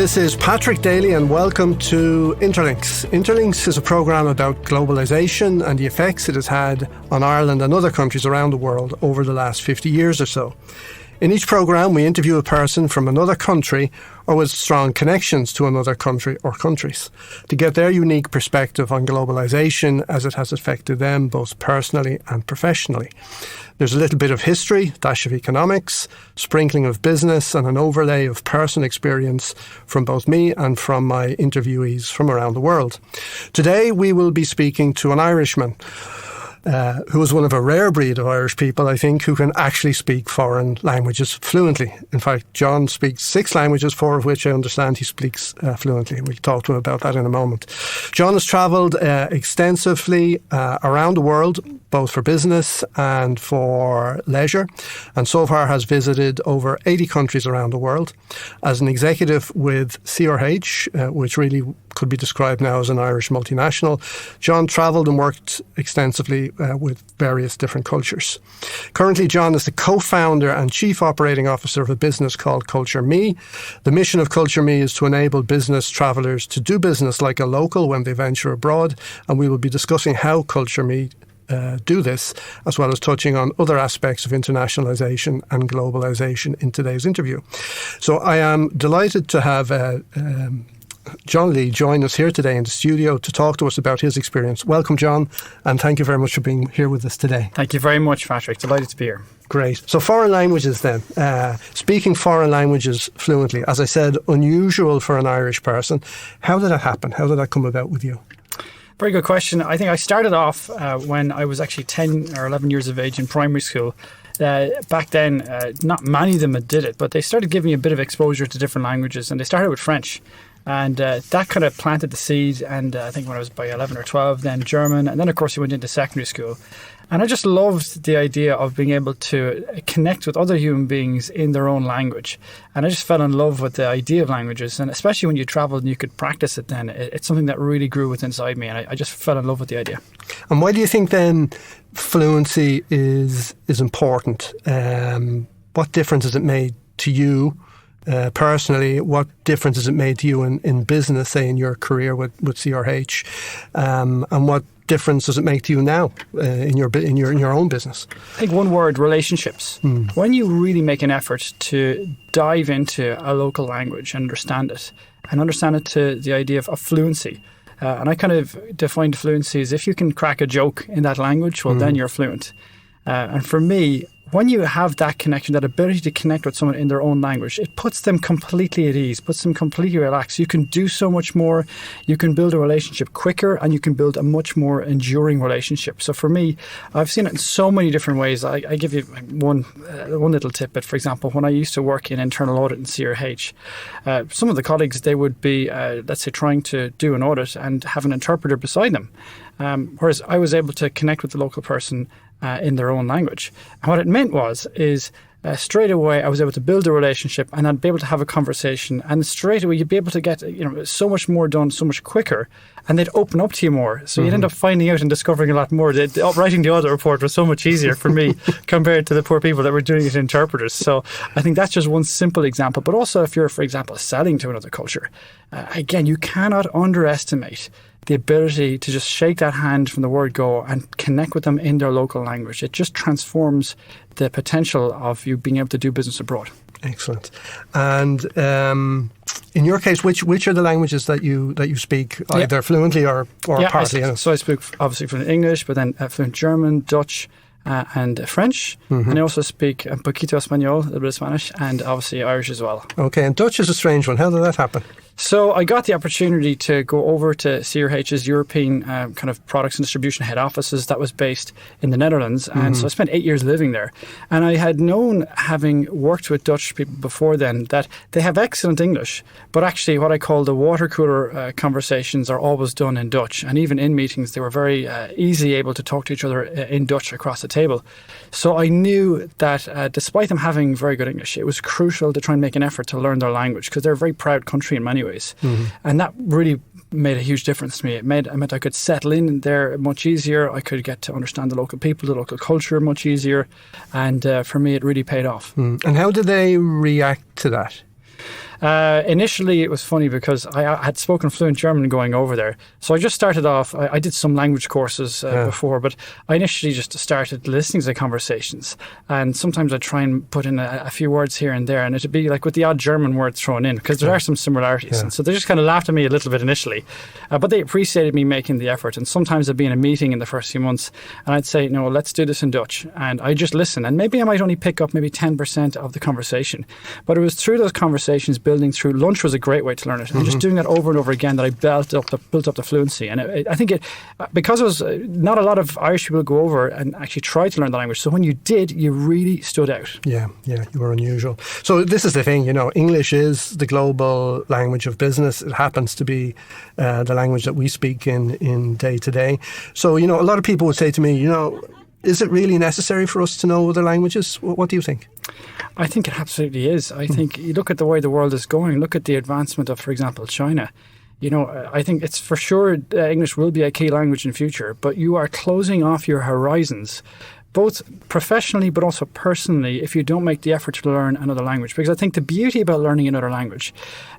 This is Patrick Daly and welcome to Interlinks. Interlinks is a programme about globalisation and the effects it has had on Ireland and other countries around the world over the last 50 years or so. In each programme, we interview a person from another country or with strong connections to another country or countries to get their unique perspective on globalisation as it has affected them both personally and professionally. There's a little bit of history, dash of economics, sprinkling of business and an overlay of personal experience from both me and from my interviewees from around the world. Today we will be speaking to an Irishman who is one of a rare breed of Irish people, I think, who can actually speak foreign languages fluently. In fact, John speaks 6 languages, 4 of which I understand he speaks fluently. We'll talk to him about that in a moment. John has travelled extensively around the world, both for business and for leisure, and so far has visited over 80 countries around the world. As an executive with CRH, which really could be described now as an Irish multinational, John travelled and worked extensively with various different cultures. Currently, John is the co-founder and chief operating officer of a business called CultureMee. The mission of CultureMee is to enable business travellers to do business like a local when they venture abroad, and we will be discussing how CultureMee do this, as well as touching on other aspects of internationalisation and globalisation in today's interview. So I am delighted to have John Lee join us here today in the studio to talk to us about his experience. Welcome, John, and thank you very much for being here with us today. Thank you very much, Patrick. Delighted to be here. Great. So foreign languages then. Speaking foreign languages fluently, as I said, unusual for an Irish person. How did that happen? How did that come about with you? Very good question. I think I started off when I was actually 10 or 11 years of age in primary school. Back then, not many of them did it, but they started giving me a bit of exposure to different languages, and they started with French. And that kind of planted the seed. And I think when I was by 11 or 12, then German. And then, of course, we went into secondary school. And I just loved the idea of being able to connect with other human beings in their own language. And I just fell in love with the idea of languages. And especially when you traveled and you could practice it then, it's something that really grew within inside me. And I just fell in love with the idea. And why do you think then fluency is important? What difference has it made to you? Personally, what difference has it made to you in business, say in your career with CRH, and what difference does it make to you now in your own business? I think one word: relationships. When you really make an effort to dive into a local language and understand it to the idea of fluency. And I kind of defined fluency as if you can crack a joke in that language, well, then you're fluent. And for me, when you have that connection, that ability to connect with someone in their own language, it puts them completely at ease, puts them completely relaxed. You can do so much more. You can build a relationship quicker, and you can build a much more enduring relationship. So for me, I've seen it in so many different ways. I give you one little tidbit. For example, when I used to work in internal audit in CRH, some of the colleagues, they would be, let's say, trying to do an audit and have an interpreter beside them. Whereas I was able to connect with the local person in their own language. And what it meant is straight away I was able to build a relationship, and I'd be able to have a conversation, and straight away you'd be able to get so much more done so much quicker, and they'd open up to you more. So you'd end up finding out and discovering a lot more. Writing the audit report was so much easier for me compared to the poor people that were doing it in interpreters. So I think that's just one simple example. But also if you're, for example, selling to another culture, again, you cannot underestimate the ability to just shake that hand from the word go and connect with them in their local language. It just transforms the potential of you being able to do business abroad. Excellent. And in your case, which are the languages that you speak, either fluently or partly? So I speak obviously fluent English, but then fluent German, Dutch, and French. And I also speak un poquito Español, a little bit of Spanish, and obviously Irish as well. Okay, and Dutch is a strange one. How did that happen? So I got the opportunity to go over to CRH's European kind of products and distribution head offices that was based in the Netherlands. And so I spent 8 years living there. And I had known, having worked with Dutch people before then, that they have excellent English, but actually what I call the water cooler conversations are always done in Dutch. And even in meetings, they were very easily able to talk to each other in Dutch across the table. So I knew that despite them having very good English, it was crucial to try and make an effort to learn their language, because they're a very proud country in many ways. And that really made a huge difference to me. It meant I could settle in there much easier. I could get to understand the local people, the local culture much easier. And for me, it really paid off. And how did they react to that? Initially, it was funny because I had spoken fluent German going over there. So I just started off, I did some language courses before, but I initially just started listening to the conversations. And sometimes I'd try and put in a few words here and there, and it'd be like with the odd German words thrown in, because there are some similarities. And so they just kind of laughed at me a little bit initially. But they appreciated me making the effort. And sometimes I'd be in a meeting in the first few months, and I'd say, no, let's do this in Dutch. And I just listen. And maybe I might only pick up maybe 10% of the conversation. But it was through those conversations, building through. Lunch was a great way to learn it, and just doing that over and over again that I built up the fluency. And I think because it was not a lot of Irish people go over and actually try to learn the language. So when you did, you really stood out. Yeah, you were unusual. So this is the thing, English is the global language of business. It happens to be the language that we speak in day to day. So a lot of people would say to me, is it really necessary for us to know other languages? What do you think? I think it absolutely is. I think you look at the way the world is going, look at the advancement of, for example, China. I think it's for sure English will be a key language in future, but you are closing off your horizons, both professionally but also personally, if you don't make the effort to learn another language. Because I think the beauty about learning another language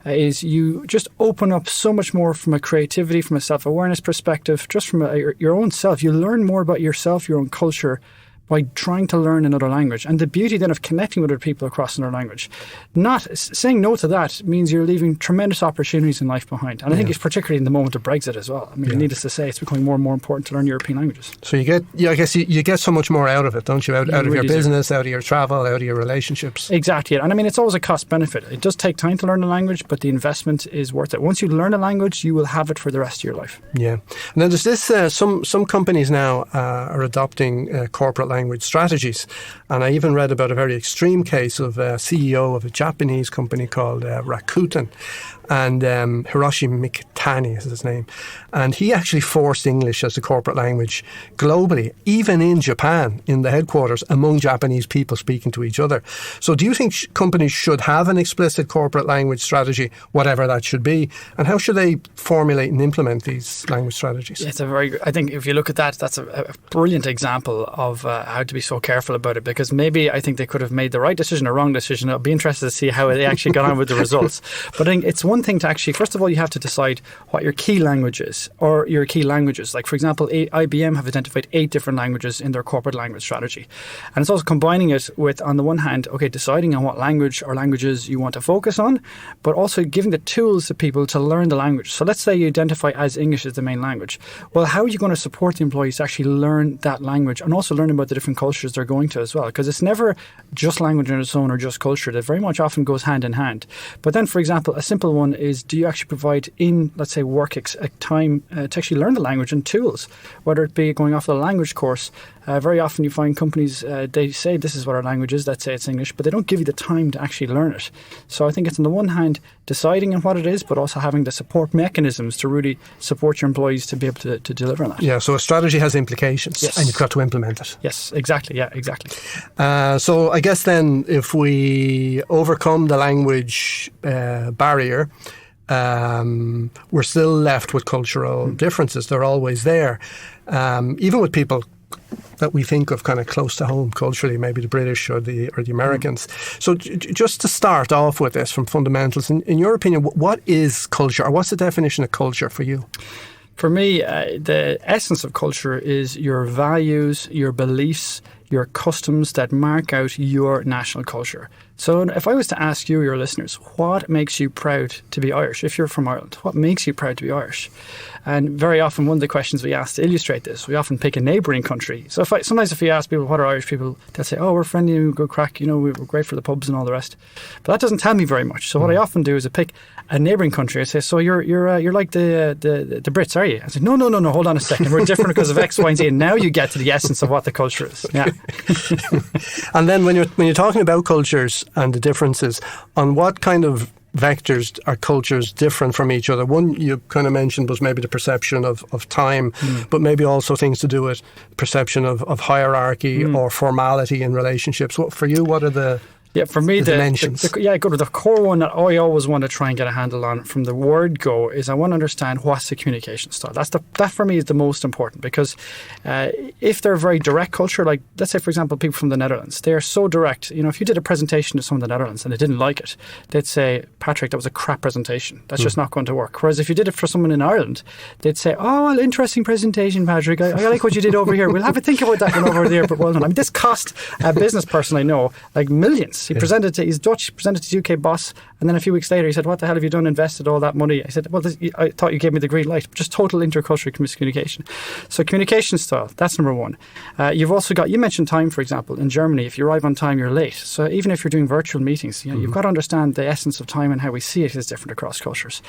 is you just open up so much more from a creativity, from a self-awareness perspective, just from your own self. You learn more about yourself, your own culture, by trying to learn another language. And the beauty then of connecting with other people across another language. Not saying no to that means you're leaving tremendous opportunities in life behind. And I think it's particularly in the moment of Brexit as well. I mean, needless to say, it's becoming more and more important to learn European languages. So you get, I guess you get so much more out of it, don't you? Out of your business, out of your travel, out of your relationships. Exactly. And I mean, it's always a cost benefit. It does take time to learn a language, but the investment is worth it. Once you learn a language, you will have it for the rest of your life. Yeah. And then there's this, some companies now are adopting corporate language strategies. And I even read about a very extreme case of a CEO of a Japanese company called Rakuten. And Hiroshi Mikitani is his name. And he actually forced English as the corporate language globally, even in Japan, in the headquarters, among Japanese people speaking to each other. So do you think companies should have an explicit corporate language strategy, whatever that should be? And how should they formulate and implement these language strategies? It's I think if you look at that, that's a brilliant example of how to be so careful about it, because maybe I think they could have made the right decision or wrong decision. I'll be interested to see how they actually got on with the results. But I think it's one thing to actually, first of all, you have to decide what your key language is, or your key languages. Like, for example, IBM have identified 8 different languages in their corporate language strategy. And it's also combining it with, on the one hand, deciding on what language or languages you want to focus on, but also giving the tools to people to learn the language. So let's say you identify as English as the main language. Well, how are you going to support the employees to actually learn that language and also learn about the different cultures they're going to as well? Because it's never just language on its own or just culture. That very much often goes hand in hand. But then, for example, a simple one is, do you actually provide in, let's say, work time to actually learn the language and tools, whether it be going off the language course. Very often you find companies, they say this is what our language is, let's say it's English, but they don't give you the time to actually learn it. So I think it's on the one hand deciding on what it is, but also having the support mechanisms to really support your employees to be able to deliver on that. Yeah, so a strategy has implications, and you've got to implement it. Yes, exactly. Yeah, exactly. So I guess then if we overcome the language barrier, we're still left with cultural differences. They're always there. Even with people that we think of kind of close to home culturally, maybe the British or the Americans. So just to start off with this from fundamentals, in your opinion, what is culture, or what's the definition of culture for you? For me, the essence of culture is your values, your beliefs, your customs that mark out your national culture. So if I was to ask you, your listeners, what makes you proud to be Irish? If you're from Ireland, what makes you proud to be Irish? And very often one of the questions we ask to illustrate this, we often pick a neighbouring country. So sometimes if you ask people, what are Irish people? They'll say, we're friendly, good crack, we're great for the pubs and all the rest. But that doesn't tell me very much. So what I often do is I pick a neighbouring country. I say, so you're like the Brits, are you? I say, no, hold on a second. We're different because of X, Y, and Z. And now you get to the essence of what the culture is. Yeah. And then when you're talking about cultures and the differences, on what kind of vectors are cultures different from each other? One you kind of mentioned was maybe the perception of time, but maybe also things to do with perception of hierarchy or formality in relationships. For you, what are the Yeah, for me, the dimensions. The core one that I always want to try and get a handle on from the word go is I want to understand what's the communication style. That for me is the most important, because if they're a very direct culture, like let's say, for example, people from the Netherlands, they are so direct. If you did a presentation to someone in the Netherlands and they didn't like it, they'd say, Patrick, that was a crap presentation. That's just not going to work. Whereas if you did it for someone in Ireland, they'd say, oh, well, interesting presentation, Patrick. I like what you did over here. We'll have a think about that one over there. But well done. I mean, this cost a business person I know like millions. He's Dutch, presented to his UK boss, and then a few weeks later he said, what the hell have you done, invested all that money? I said, well, I thought you gave me the green light. Just total intercultural miscommunication. So communication style, that's number one. You've also got, you mentioned time, for example. In Germany, if you arrive on time, you're late. So even if you're doing virtual meetings, you've got to understand the essence of time and how we see it is different across cultures.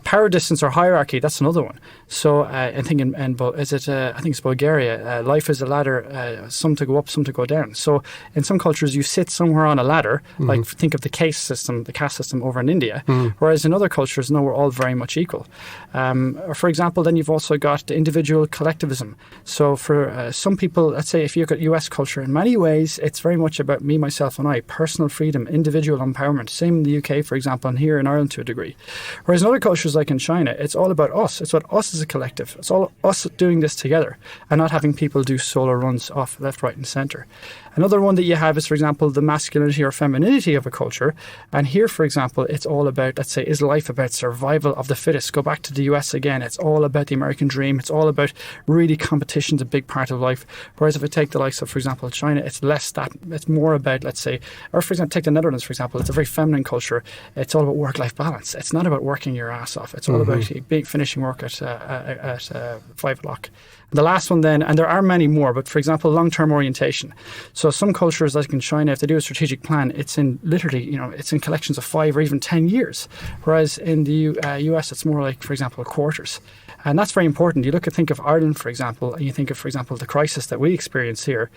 Power distance or hierarchy, that's another one. So I think I think it's Bulgaria, life is a ladder, some to go up, some to go down. So in some cultures, you sit somewhere on a ladder, like think of the caste system over in India, whereas in other cultures, no, we're all very much equal. Or for example, then you've also got the individual collectivism. So for some people, let's say if you look at US culture, in many ways, it's very much about me, myself and I, personal freedom, individual empowerment. Same in the UK, for example, and here in Ireland to a degree. Whereas in other cultures like in China, it's all about us. It's about us as a collective. It's all us doing this together and not having people do solo runs off left, right and centre. Another one that you have is, for example, the masculinity or femininity of a culture. And here, for example, it's all about, let's say, is life about survival of the fittest? Go back to the US again. It's all about the American dream. It's all about really competition's a big part of life. Whereas if I take the likes of, for example, China, it's less that. It's more about, let's say, or for example, take the Netherlands, for example. It's a very feminine culture. It's all about work-life balance. It's not about working your ass off. It's all about finishing work at 5 o'clock. The last one then, and there are many more, but for example, long-term orientation. So some cultures, like in China, if they do a strategic plan, it's in literally, it's in collections of 5 or even 10 years. Whereas in the US, it's more like, for example, quarters. And that's very important. You think of Ireland, for example, and you think of, for example, the crisis that we experience here.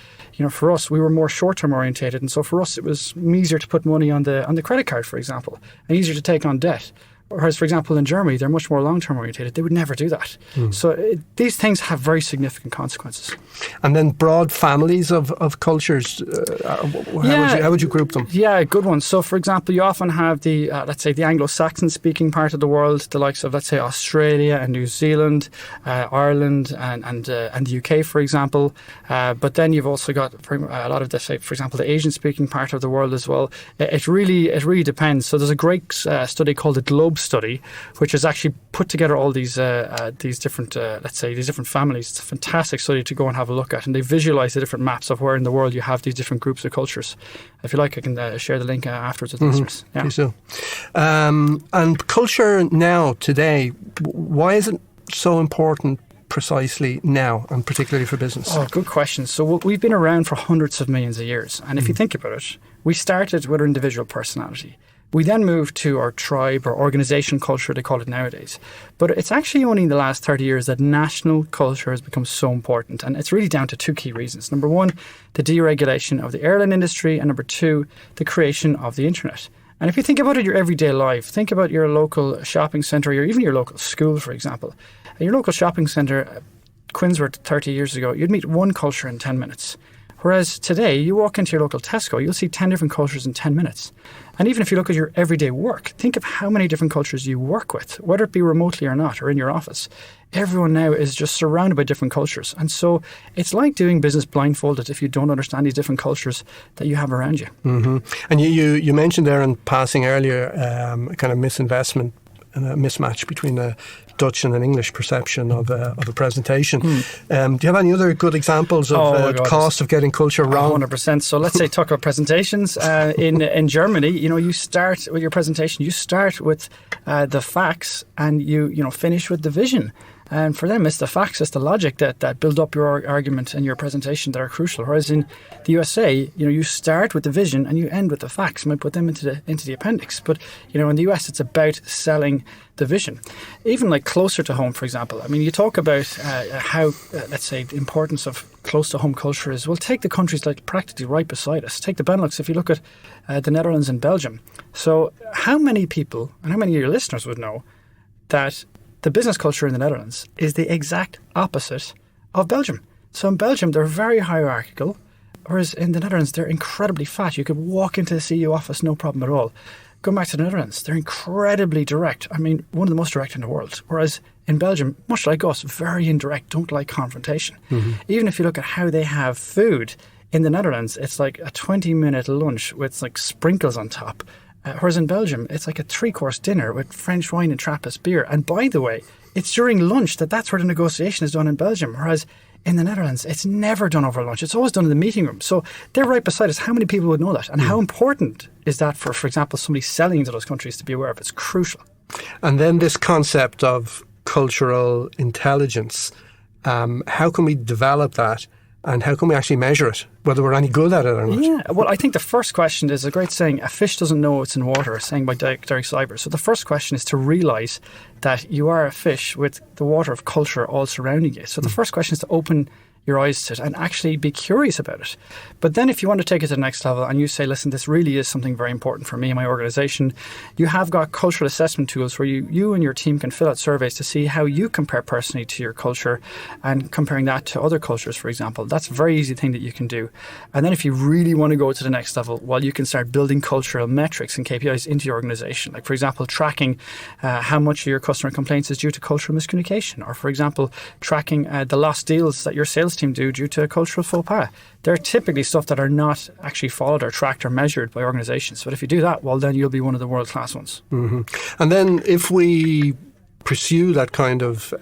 For us, we were more short-term orientated. And so for us, it was easier to put money on the credit card, for example, and easier to take on debt. Whereas, for example, in Germany, they're much more long-term orientated. They would never do that. So these things have very significant consequences. And then broad families of cultures, how would you group them? Yeah, good one. So, for example, you often have the, let's say, the Anglo-Saxon-speaking part of the world, the likes of, let's say, Australia and New Zealand, Ireland and the UK, for example. But then you've also got a lot of, say, for example, the Asian-speaking part of the world as well. It really depends. So there's a great study called the Globe Study, which has actually put together all these different, let's say, these different families. It's a fantastic study to go and have a look at, and they visualize the different maps of where in the world you have these different groups of cultures. If you like, I can share the link afterwards with listeners. Yeah. So, and culture now, today, why is it so important precisely now, and particularly for business? Oh, good question. So we've been around for hundreds of millions of years, and if you think about it, we started with our individual personality. We then moved to our tribe or organisation culture, they call it nowadays. But it's actually only in the last 30 years that national culture has become so important. And it's really down to 2 key reasons. Number 1, the deregulation of the airline industry. And number 2, the creation of the internet. And if you think about it, your everyday life, think about your local shopping centre or even your local school, for example. In your local shopping centre, Quinsworth 30 years ago, you'd meet one culture in 10 minutes. Whereas today, you walk into your local Tesco, you'll see 10 different cultures in 10 minutes. And even if you look at your everyday work, think of how many different cultures you work with, whether it be remotely or not, or in your office. Everyone now is just surrounded by different cultures. And so it's like doing business blindfolded if you don't understand these different cultures that you have around you. And you mentioned there in passing earlier kind of misinvestment and a mismatch between a Dutch and an English perception of a presentation. Do you have any other good examples of cost of getting culture wrong? 100%. So let's say talk about presentations. In Germany, you start with your presentation, you start with the facts and you finish with the vision. And for them, it's the facts, it's the logic that build up your argument and your presentation that are crucial. Whereas in the USA, you start with the vision and you end with the facts. You might put them into the appendix. But, in the US, it's about selling the vision. Even like closer to home, for example. I mean, you talk about how, let's say, the importance of close to home culture is. Well, take the countries like practically right beside us. Take the Benelux. If you look at the Netherlands and Belgium. So how many people and how many of your listeners would know that the business culture in the Netherlands is the exact opposite of Belgium? So in Belgium, they're very hierarchical. Whereas in the Netherlands, they're incredibly flat. You could walk into the CU office, no problem at all. Going back to the Netherlands, they're incredibly direct. I mean, one of the most direct in the world. Whereas in Belgium, much like us, very indirect, don't like confrontation. Even if you look at how they have food, in the Netherlands, it's like a 20-minute lunch with like sprinkles on top. Whereas in Belgium, it's like a 3-course dinner with French wine and Trappist beer. And by the way, it's during lunch that's where the negotiation is done in Belgium. Whereas in the Netherlands, it's never done over lunch. It's always done in the meeting room. So they're right beside us. How many people would know that? And how important is that for example, somebody selling into those countries to be aware of? It's crucial. And then this concept of cultural intelligence, how can we develop that? And how can we actually measure it, whether we're any good at it or not? Yeah, well, I think the first question is a great saying, a fish doesn't know it's in water, a saying by Derek Sivers. So the first question is to realise that you are a fish with the water of culture all surrounding you. So the first question is to open your eyes to it and actually be curious about it. But then if you want to take it to the next level and you say, listen, this really is something very important for me and my organisation, you have got cultural assessment tools where you and your team can fill out surveys to see how you compare personally to your culture and comparing that to other cultures, for example. That's a very easy thing that you can do. And then if you really want to go to the next level, well, you can start building cultural metrics and KPIs into your organisation. Like, for example, tracking how much of your customer complaints is due to cultural miscommunication, or, for example, tracking the lost deals that your sales team do due to a cultural faux pas. They're typically stuff that are not actually followed or tracked or measured by organisations. But if you do that, well, then you'll be one of the world-class ones. And then if we pursue that kind of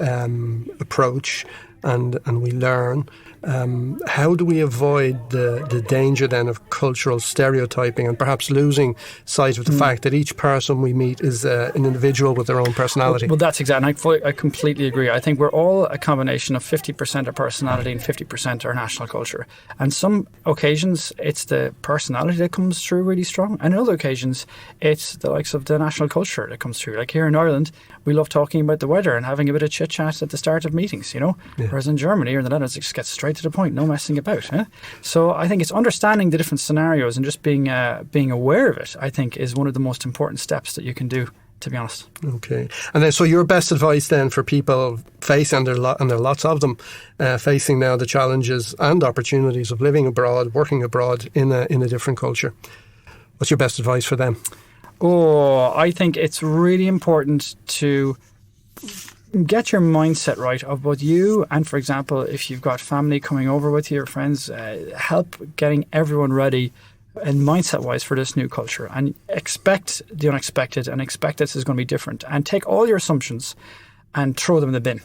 approach and we learn, how do we avoid the danger then of cultural stereotyping and perhaps losing sight of the fact that each person we meet is an individual with their own personality? Well, that's exactly. I completely agree. I think we're all a combination of 50% our personality and 50% our national culture. And some occasions, it's the personality that comes through really strong. And in other occasions, it's the likes of the national culture that comes through. Like here in Ireland, we love talking about the weather and having a bit of chit-chat at the start of meetings, you know? Yeah. Whereas in Germany or the Netherlands, it just gets straight to the point, no messing about. So I think it's understanding the different scenarios and just being aware of it, I think, is one of the most important steps that you can do, to be honest. Okay. And then, so your best advice then for people facing, and there are lots of them, facing now the challenges and opportunities of living abroad, working abroad in a different culture. What's your best advice for them? Oh, I think it's really important to get your mindset right of both you and, for example, if you've got family coming over with you or friends, help getting everyone ready and mindset-wise for this new culture, and expect the unexpected and expect this is going to be different, and take all your assumptions and throw them in the bin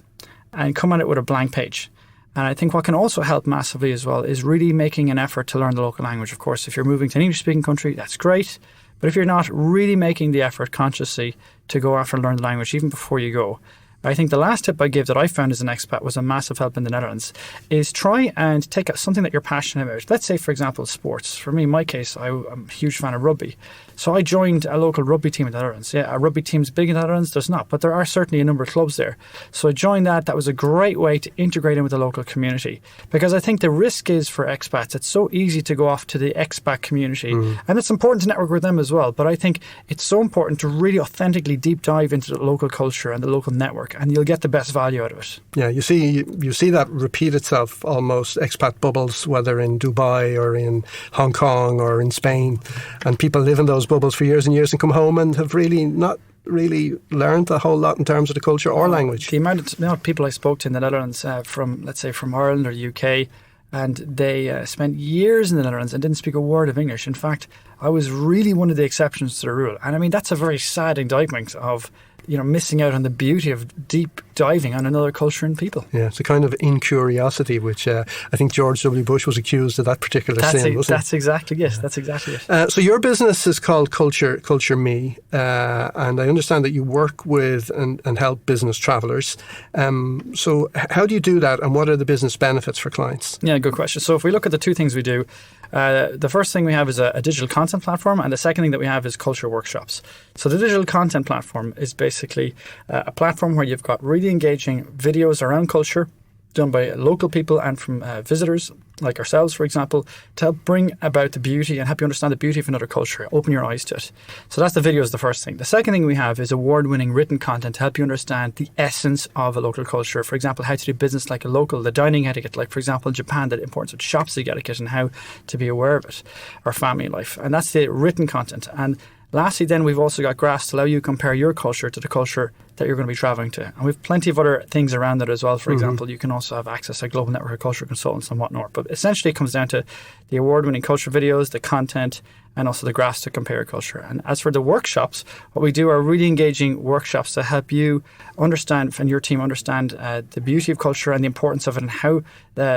and come at it with a blank page. And I think what can also help massively as well is really making an effort to learn the local language. Of course, if you're moving to an English-speaking country, that's great. But if you're not, really making the effort consciously to go after and learn the language even before you go. I think the last tip I gave that I found as an expat was a massive help in the Netherlands is try and take something that you're passionate about. Let's say, for example, sports. For me, in my case, I'm a huge fan of rugby. So I joined a local rugby team in the Netherlands. Yeah, a rugby team's big in the Netherlands, there's not, but there are certainly a number of clubs there. So I joined that. That was a great way to integrate in with the local community. Because I think the risk is for expats, it's so easy to go off to the expat community. And it's important to network with them as well. But I think it's so important to really authentically deep dive into the local culture and the local network, and you'll get the best value out of it. Yeah, you see that repeat itself almost, expat bubbles, whether in Dubai or in Hong Kong or in Spain. And people live in those bubbles for years and years and come home and have really not really learned a whole lot in terms of the culture or language. The amount of people I spoke to in the Netherlands from Ireland or the UK, and they spent years in the Netherlands and didn't speak a word of English. In fact, I was really one of the exceptions to the rule. And I mean, that's a very sad indictment of missing out on the beauty of deep diving on another culture and people. Yeah, it's a kind of incuriosity, which I think George W. Bush was accused of that particular sin, wasn't That's exactly it. That's exactly it. So your business is called CultureMee, and I understand that you work with and help business travellers. So how do you do that, and what are the business benefits for clients? Yeah, good question. So if we look at the two things we do, the first thing we have is a digital content platform, and the second thing that we have is culture workshops. So the digital content platform is basically a platform where you've got really engaging videos around culture, done by local people and from visitors like ourselves, for example, to help bring about the beauty and help you understand the beauty of another culture, open your eyes to it. So that's the video is the first thing. The second thing we have is award-winning written content to help you understand the essence of a local culture. For example, how to do business like a local, the dining etiquette, like for example in Japan, the importance of chopstick etiquette and how to be aware of it, or family life. And that's the written content. And lastly, then we've also got graphs to allow you to compare your culture to the culture that you're going to be traveling to. And we've plenty of other things around it as well. For example, you can also have access to a global network of cultural consultants and whatnot. But essentially it comes down to the award-winning culture videos, the content, and also the graphs to compare your culture. And as for the workshops, what we do are really engaging workshops to help you understand and your team understand the beauty of culture and the importance of it, and how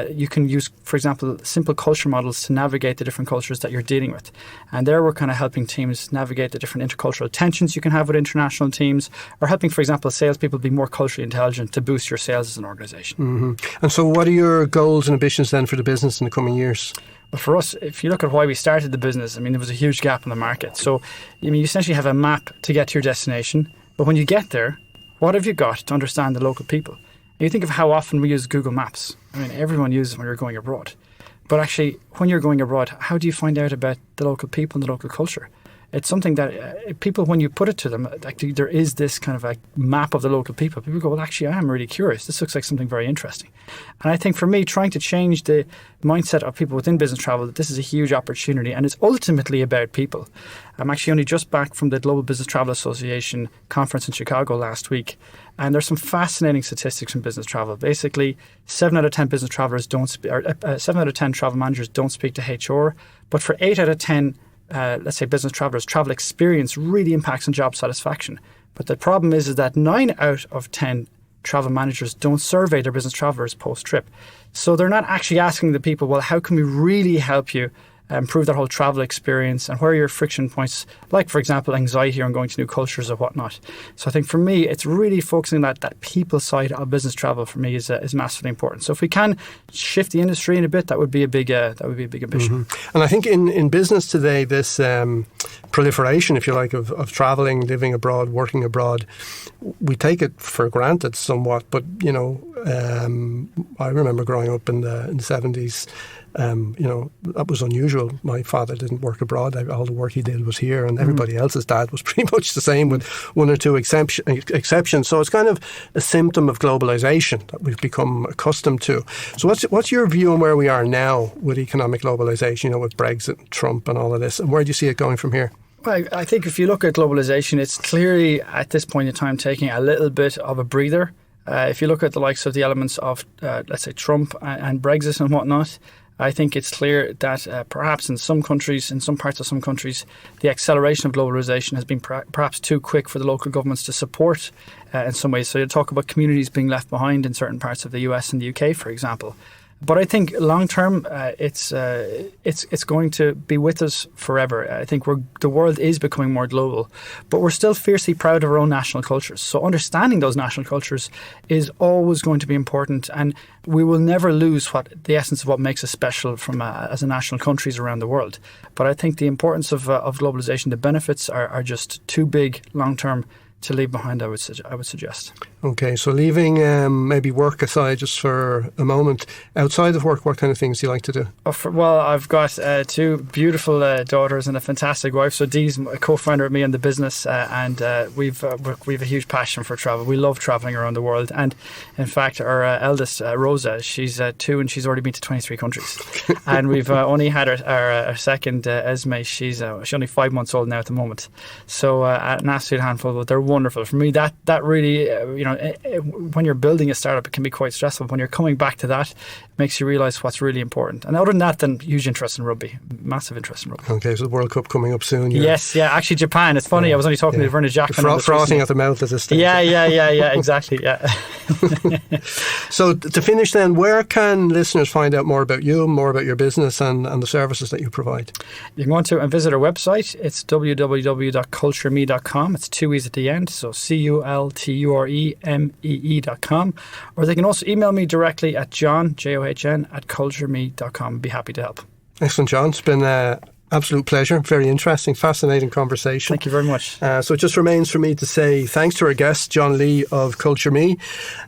you can use, for example, simple culture models to navigate the different cultures that you're dealing with. And there we're kind of helping teams navigate the different intercultural tensions you can have with international teams, or helping, for example, salespeople be more culturally intelligent to boost your sales as an organization. And so what are your goals and ambitions then for the business in the coming years? But for us, if you look at why we started the business, I mean, there was a huge gap in the market. So, I mean, you essentially have a map to get to your destination. But when you get there, what have you got to understand the local people? And you think of how often we use Google Maps. I mean, everyone uses it when you're going abroad. But actually, when you're going abroad, how do you find out about the local people and the local culture? It's something that people, when you put it to them, actually there is this kind of a map of the local people. People go, well, actually, I am really curious. This looks like something very interesting. And I think for me, trying to change the mindset of people within business travel, that this is a huge opportunity and it's ultimately about people. I'm actually only just back from the Global Business Travel Association conference in Chicago last week. And there's some fascinating statistics from business travel. Basically, 7 out of 10 business travelers don't speak, 7 out of 10 travel managers don't speak to HR. But for 8 out of 10 let's say business travelers, travel experience really impacts on job satisfaction. But the problem is that 9 out of 10 travel managers don't survey their business travelers post-trip. So they're not actually asking the people, well, how can we really help you improve that whole travel experience, and where are your friction points, like, for example, anxiety on going to new cultures or whatnot. So I think for me, it's really focusing on that people side of business travel for me is massively important. So if we can shift the industry in a bit, that would be a big ambition. And I think in business today, this proliferation, if you like, of traveling, living abroad, working abroad, we take it for granted somewhat. But you know, I remember growing up in the 70s. You know, that was unusual. My father didn't work abroad. All the work he did was here, and everybody else's dad was pretty much the same, with 1 or 2 exceptions. So it's kind of a symptom of globalization that we've become accustomed to. So what's your view on where we are now with economic globalization, you know, with Brexit and Trump and all of this, and where do you see it going from here? Well, I think if you look at globalization, it's clearly at this point in time taking a little bit of a breather. If you look at the likes of the elements of, let's say, Trump and Brexit and whatnot, I think it's clear that perhaps in some countries, in some parts of some countries, the acceleration of globalization has been perhaps too quick for the local governments to support in some ways. So you talk about communities being left behind in certain parts of the US and the UK, for example. But I think long term, it's going to be with us forever. I think the world is becoming more global, but we're still fiercely proud of our own national cultures. So understanding those national cultures is always going to be important, and we will never lose the essence of what makes us special from as a national countries around the world. But I think the importance of globalization, the benefits are just too big long term to leave behind, I would suggest. Okay, so leaving maybe work aside just for a moment, outside of work, what kind of things do you like to do? Well, I've got 2 beautiful daughters and a fantastic wife. So Dee's a co-founder of me in the business, and we've a huge passion for travel. We love traveling around the world, and in fact, our eldest Rosa, she's 2 and she's already been to 23 countries. And we've only had our second Esme. She's only 5 months old now at the moment. So an absolute handful, but they're wonderful. For me, that really, when you're building a startup, it can be quite stressful. When you're coming back to that, it makes you realise what's really important. And other than that, then huge interest in rugby, massive interest in rugby. Okay, so the World Cup coming up soon. Yes, actually Japan. It's funny, I was only talking to Verna Jackman. Frothing at the mouth at this stage. Yeah, exactly, yeah. So to finish then, where can listeners find out more about you, more about your business and the services that you provide? You can go on to and visit our website. It's www.culturemee.com. It's 2 E's at the end, so CultureMee.com. Or they can also email me directly at john@culturemee.com. I'd be happy to help. Excellent, John. It's been Absolute pleasure. Very interesting, fascinating conversation. Thank you very much. So it just remains for me to say thanks to our guest, John Lee of CultureMee,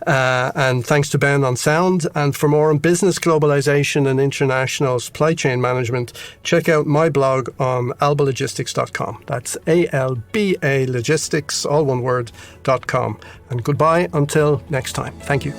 and thanks to Ben on sound. And for more on business globalization and international supply chain management, check out my blog on albalogistics.com. That's ALBA Logistics, all one word, .com. And goodbye until next time. Thank you.